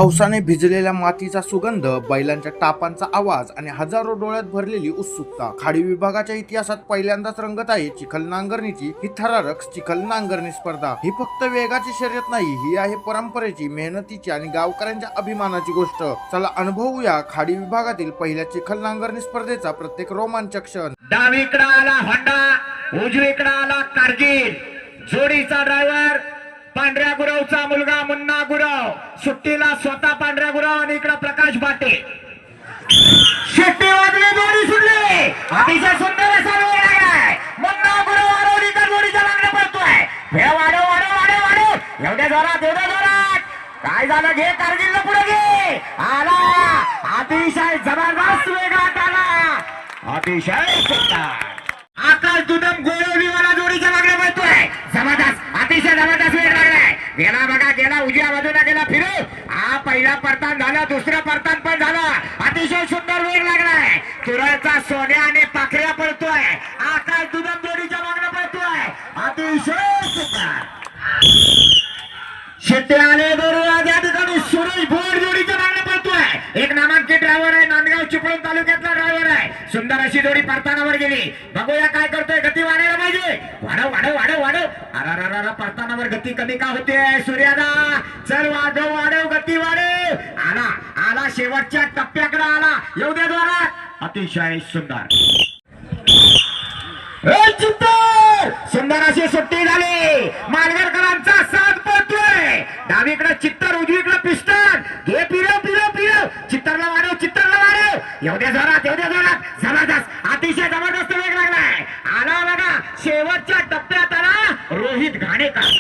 पावसाने भिजलेल्या मातीचा सुगंध, बैलांच्या टापांचा आवाज आणि हजारो डोळ्यात भरलेली उत्सुकता. खाडी विभागाच्या इतिहासात पहिल्यांदाच रंगत आहे चिखल नांगरणीची ही थरारक चिखल नांगरणी स्पर्धा. ही फक्त वेगाची शर्यत नाही, ही आहे परंपरेची, मेहनतीची आणि गावकऱ्यांच्या अभिमानाची गोष्ट. चला अनुभवूया खाडी विभागातील पहिल्या चिखल नांगरणी स्पर्धेचा प्रत्येक रोमांचक क्षण. डावीकडे आला होंडा, उजवीकडे आला कारगिल. जोडीचा ड्रायव्हर पांढऱ्या गुरवचा मुलगा मुन्ना गुरव, सुट्टीला स्वतः पांढऱ्या गुरव आणि इकडे प्रकाश बाटे. शिट्टी वाजली, जोडी सुटली. अतिशय सुंदर असा वेळ आहे. मुन्ना गुरव आरोलीकर जोडीच्या मागण्या पडतोय. वेळ वाढव वाढव वाढव वाढव, एवढ्या जोरात एवढ्या जोरात. काय झालं, घे कारगिलला पुढे घे. आला, अतिशय जबरदस्त वेगात आला, अतिशय सुंदर. आकाश दुदम गोळवलीवाला जोडीच्या मागण्या पडतोय. जबरदस्त, अतिशय जबरदस्त वेग लागलाय. गेला बघा, गेला उजव्या बाजूला गेला फिरू. हा पहिला परतान झाला, दुसरा परतान पण झाला. अतिशय सुंदर वेग लागलाय. तुरळचा सोन्या आणि पाखऱ्या पडतोय. आकाश दुदम जोडीच्या मागण्या पडतोय. अतिशय सुंदर. शेट्टे आले बरोबर. या ठिकाणी सुरेश भोर जोडीच्या मागण्या पडतोय. एक नामांकित ड्रायव्हर आहे, नांदगाव चिपळूण तालुक्यातला ड्रायव्हर आहे. सुंदर अशी जोडी परतानावर गेली. बघूया काय करतोय. गती वाढायला पाहिजे. वाढव वाढव वाढव वाढव. अरा परतानावर गती कमी का होते सूर्यादा. चल वाढव वाढव, गती वाढव. आला आला, शेवटच्या टप्प्याकडे आला. येऊ दे द्वारा. अतिशय सुंदर. सुंदर अशी सुट्टी झाली. मालगरकरांचा साथ पडतोय. डावीकडे चित्तर, उजवीकडे पिस्टन. घे पिरव पिरव पिरव. चित्तरला वाढव, चित्तरला वाढव. एवढ्या जोरात एवढ्या जोरात. जबरदस्त, अतिशय जबरदस्त वेग लागलाय. आला बघा, शेवटच्या टप्प्यात आला रोहित घाणेकर.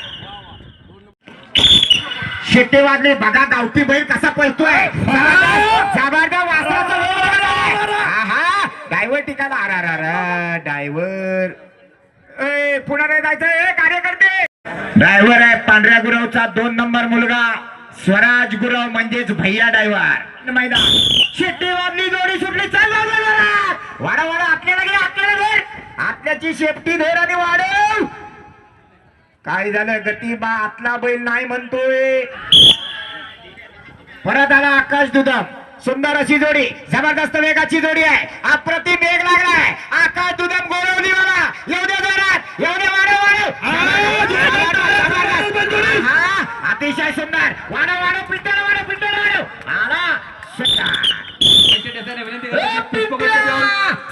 शिट्टे वाजले बघा, गावठी बैल कसा पळतोय. जबरदस्त वासराचा वेग लागलाय. हा ड्रायव्हर टिकाला. अरा ड्रायव्हर पुन्हा नाही जायचं. कार्यकर्ते ड्रायव्हर आहे पांढऱ्या गुरवचा 2 नंबर मुलगा स्वराज गुरव, म्हणजेच भैया ड्रायव्हर. मैदान शिट्टी वाजली, जोडी सुटली. चल वाडा वाडा, आपल्याला घे आपल्याला घे. आपल्याची शेपटी धर आणि वाढव. काय झालं, गती बा आतला बैल नाही म्हणतोय. परत आला आकाश दुदम. सुंदर अशी जोडी, जबरदस्त वेगाची जोडी आहे. अप्रतिम वेग लागलाय. आकाश दुदम गोळवलीवाला. एवढ्या जोरात, एवढे वाढव वाढव. हा अतिशय सुंदर. वाढव वाढव, पिंटला वाढव, पिंटला वाढव. आला सुंदर.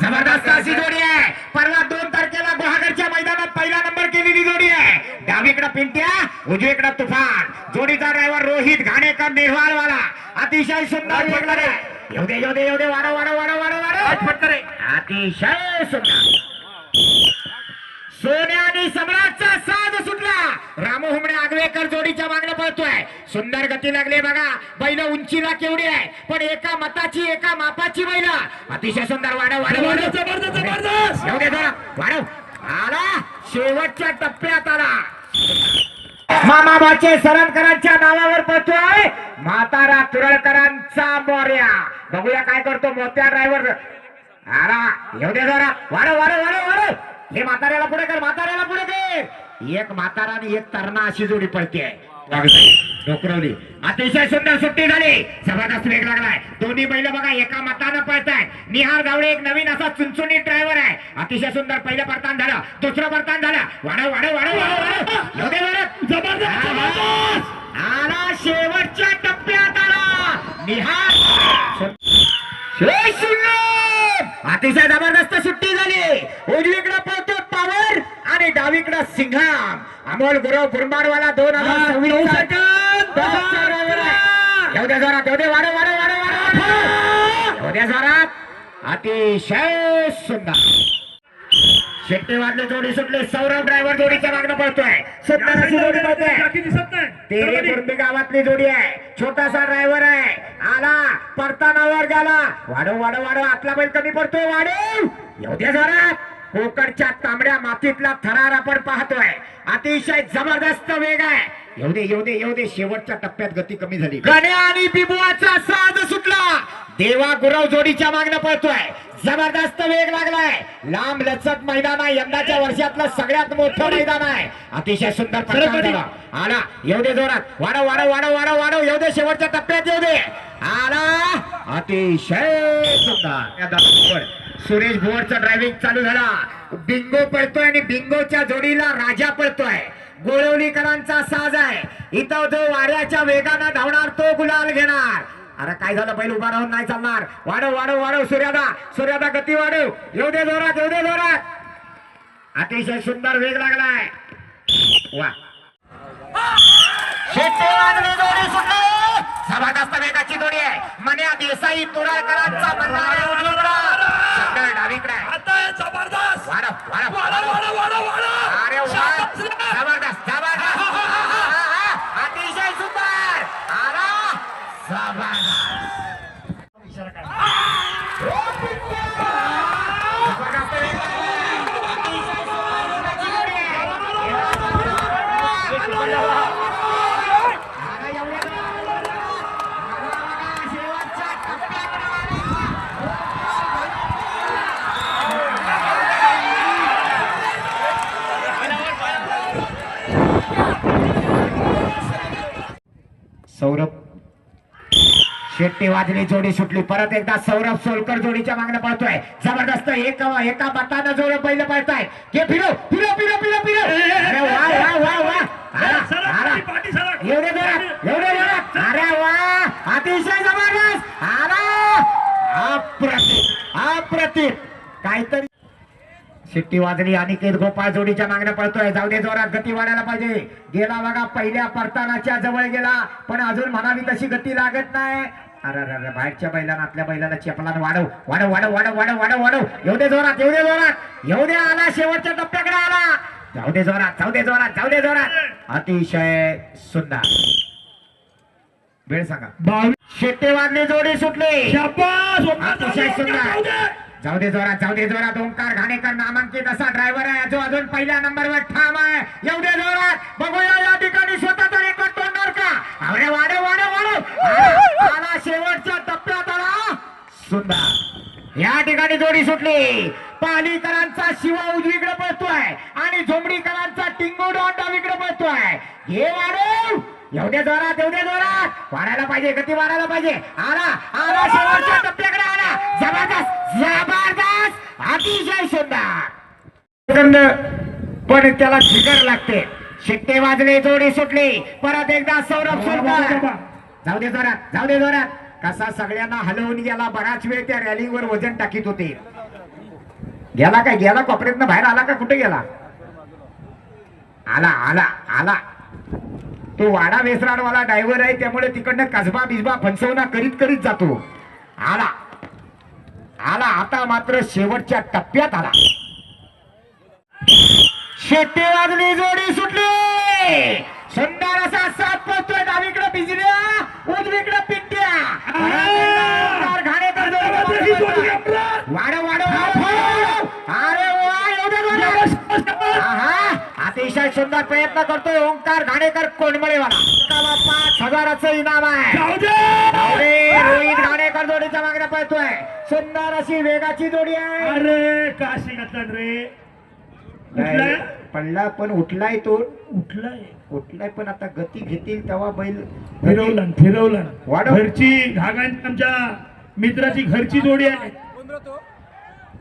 जबरदस्त अशी जोडी आहे. परवा 2 तारखेला गुहागरच्या मैदानात पहिला नंबर केलेली जोडी आहे. डावीकडे पिंट्या, उजवीकडे तुफान. जोडीचा ड्रायव्हर रोहित घाणेकर नेहवालवाला. अतिशय सुंदर वेग लागलाय. एवढे एवढे एवढे वाढव वाढव वाढव वाढव वाढव. अतिशय सुंदर. सोन्या आणि सम्राटचा साज सुटला. रामू हुमणे आगवेकर जोडीच्या मागण्या पळतोय. सुंदर गती लागली बघा. बैल उंचीला केवढी आहे, पण एका मताची एका मापाची बैल. अतिशय सुंदर. वाढव वाढव वाढव. जबरदस्त जबरदस्त. एवढे जरा वाढव. आला, शेवटच्या टप्प्यात आला. मामाबाचे सरणकरांच्या नावावर पळतोय. म्हातारा तुरळकरांचा मोर्या. बघूया काय करतो मोत्या ड्रायव्हर. आला, एवढे जरा वाढव वाढव वाढव वाढव. हे म्हाताऱ्याला पुढे कर, म्हाताऱ्याला पुढे कर. एक म्हातारा आणि एक तरणा अशी जोडी पळते. डोकरवली. अतिशय सुंदर सुट्टी झाली. जबरदस्त वेग लागलाय. दोन्ही बैल बघा एका मतानं पळताय. निहार गावडे एक नवीन असा चुनचुनी ड्रायव्हर आहे. अतिशय सुंदर. पहिलं परतान झालं, दुसरं परतान झालं. वाढव वाढव वाढव वाढव. एवढे वाढव. जबरदस्त. आला, शेवटच्या टप्प्यात आला निहार. अतिशय जबरदस्त सुट्टी झाली. उजवीकडे पळतो पॉवर आणि डावीकडे सिंघाम. अमोल गुरव कुरबाडवाला 2026 सेकंद. एवढ्या जोरात, एवढे वाढव वाढव वाढव वाढव. एवढ्या जोरात. अतिशय सुंदर. शेट्टे वाजले, जोडी सुटले. सौरभ ड्रायव्हर जोडीच्या मागणं पळतोय. सुंदर अशी जोडी पळतोय. तेरे कुर्मी गावातली जोडी आहे. छोटासा ड्रायव्हर आहे. आला, परतानावर गेला. वाढव वाढव वाढव. आपला बैल कमी पडतोय. वाढव. एवढ्या जोरात. कोकणच्या तांबड्या मातीतला थरार आपण पाहतोय. अतिशय जबरदस्त वेग आहे. एवढे एवढे एवढे. शेवटच्या टप्प्यात गती कमी झाली. गण्या आणि बिबुआचा साज सुटला. देवा गुरव जोडीच्या मागणं पळतोय. जबरदस्त वेग लागलाय. लांब लचक मैदान आहे. यंदाच्या वर्षातलं सगळ्यात मोठं मैदान आहे. अतिशय सुंदर पटकन झाला. आला येऊ दे जोरात. वाढव वाढव वाढव वाढव वाढव येऊ दे. शेवटच्या टप्प्यात येऊ दे. आला अतिशय सुंदर. सुरेश भोवरचा ड्रायव्हिंग चालू झाला. बिंगो पळतोय आणि बिंगोच्या जोडीला राजा पळतोय. गोळवलीकरांचा साज आहे. इथं जो वाऱ्याच्या वेगानं धावणार तो गुलाल घेणार. अरे काय झालं बैल उभा राहून नाही चालणार. वाढव वाढव वाढव सूर्यादा गती वाढव. येऊ दे जोरात येऊ दे जोरात. अतिशय सुंदर वेग लागलाय. वा जोडी सुटली. जबरदस्त वेगाची जोडी आहे. मन्या देसाई तुराळकरांचा डावीकडे जबरदस्त वाढव अरे वा जबरदस्त अतिशय सुंदर. आला सौरभ शेट्टी वाजली. जोडी सुटली. परत एकदा सौरभ सोलकर जोडीच्या मागणं पळतोय. जबरदस्त एका बातानं जोड बैल पळताय. घे फिरो फिरो फिरो फिरो फिरो. अरे वा वा वा वा. एवढे जोरात अरे वा अतिशय जबरदस्त. आला अप्रतिम काहीतरी. शिट्टी वाजली. अनिकेत गोपाळ जोडीच्या मागणं पळतोय. जाऊ दे जोरात. गती वाढायला पाहिजे. गेला बघा पहिल्या परतानाच्या जवळ गेला पण अजून म्हणावी तशी गती लागत नाही. अरे बाहेरच्या बैलानं आपल्या बैलाला चेपलानं वाढव वाढव वाढव वाढव वाढव वाढव वाढव. येऊ दे जोरात येऊ दे जोरात येऊ दे. आला शेवटच्या टप्प्याकडे आला. जाऊ दे जोरात जाऊ दे जोरात जाऊ दे जोरात. अतिशय सुंदर वेळ सांगा. शेट्टी वाजली. जोडी सुटली. अतिशय सुंदर. जाऊ दे जोरात. ओंकार घाणेकर नामांकित असा ड्रायव्हर आहे जो अजून पहिल्या नंबरवर ठाम आहे. येऊ दे जोरात. बघूया या ठिकाणी स्वतःचा रेकॉर्ड तोडणार का. अरे वाढव वाढव वाढव. आला शेवटच्या टप्प्यात आला. सुंदर. या ठिकाणी जोडी सुटली. पालीकरांचा शिवा उजवीकडे पळतोय आणि झोंबडीकरांचा टिंगोडॉन डावीकडे पळतोय. हे वाढव. येऊ दे जोरात येऊ दे जोरात. वाढायला पाहिजे. गती वाढायला पाहिजे. आला शेवटच्या टप्प्याकडे आला. जबरदस्त अतिशय सुंदर. पण त्याला जिगर लागते. शिट्टे वाजले. जोडी सुटली. परत एकदा सौरभ सोलकर. जाऊ दे जोरात. कसा सगळ्यांना हलवून गेला. बराच वेळ त्या रॅलीवर वजन टाकीत होते. गेला कॉपरेतनं बाहेर आला का कुठे गेला. आला तो वाडा वेसराडवाला ड्रायव्हर आहे त्यामुळे तिकडनं कसबा बिजबा फणसवणा करीत जातो. आला आता मात्र शेवटच्या टप्प्यात आला. शेट्टी वाजली. जोडी सुटली. सुंदर असा साथ पोहोचतोय. डावीकडे बिजल्या उजवीकडे पिट्ट्या. वाढव अरे अतिशय सुंदर प्रयत्न करतोय ओंकार घाणेकर कोंडमळेवाला. 5,000चं इनाम आहे. रोहित घाणेकर जोडीच्या मागण्या पळतोय. सुंदर अशी वेगाची जोडी आहे. अरे काशी घातला रे. पडला पण उठलाय पण आता गती घेतील तेव्हा बैल फिरवला. वाढव. घरची घागांची आमच्या मित्राची घरची जोडी आहे.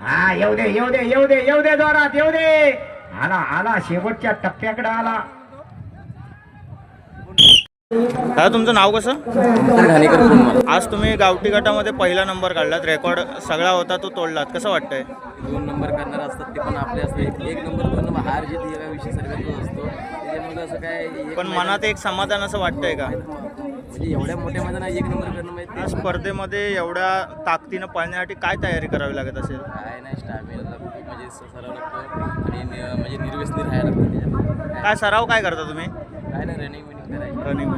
हा येऊ दे जोरात येऊ दे. आला शेवटच्या टप्प्याकडे आला. दादा तुमचं नाव कसं. आज तुम्ही गावठी गटामध्ये पहिला नंबर काढलात. रेकॉर्ड सगळा होता तो तोडलात. कसं वाटतंय. 2 नंबर करणार असतात ते पण आपले असतात. 1 नंबर 2 नंबर हार जीत या विषय सर्वांचाच असतो. त्याच्यामध्ये असं काय पण मनात एक समाधान असं वाटतंय का. म्हणजे एवढ्या मोठ्या मैदानात 1 नंबर करणं माहिती. या स्पर्धेमध्ये एवढ्या ताकदीनं पळण्यासाठी काय तयारी करावी लागत असेल. काय नाही स्टॅमिना म्हणजे सराव लागतो आणि म्हणजे निर्व्यसनी राहायला लागतं. त्याच्यामध्ये काय सराव काय करता तुम्ही. काय नाही रनिंग करायची. रनिंग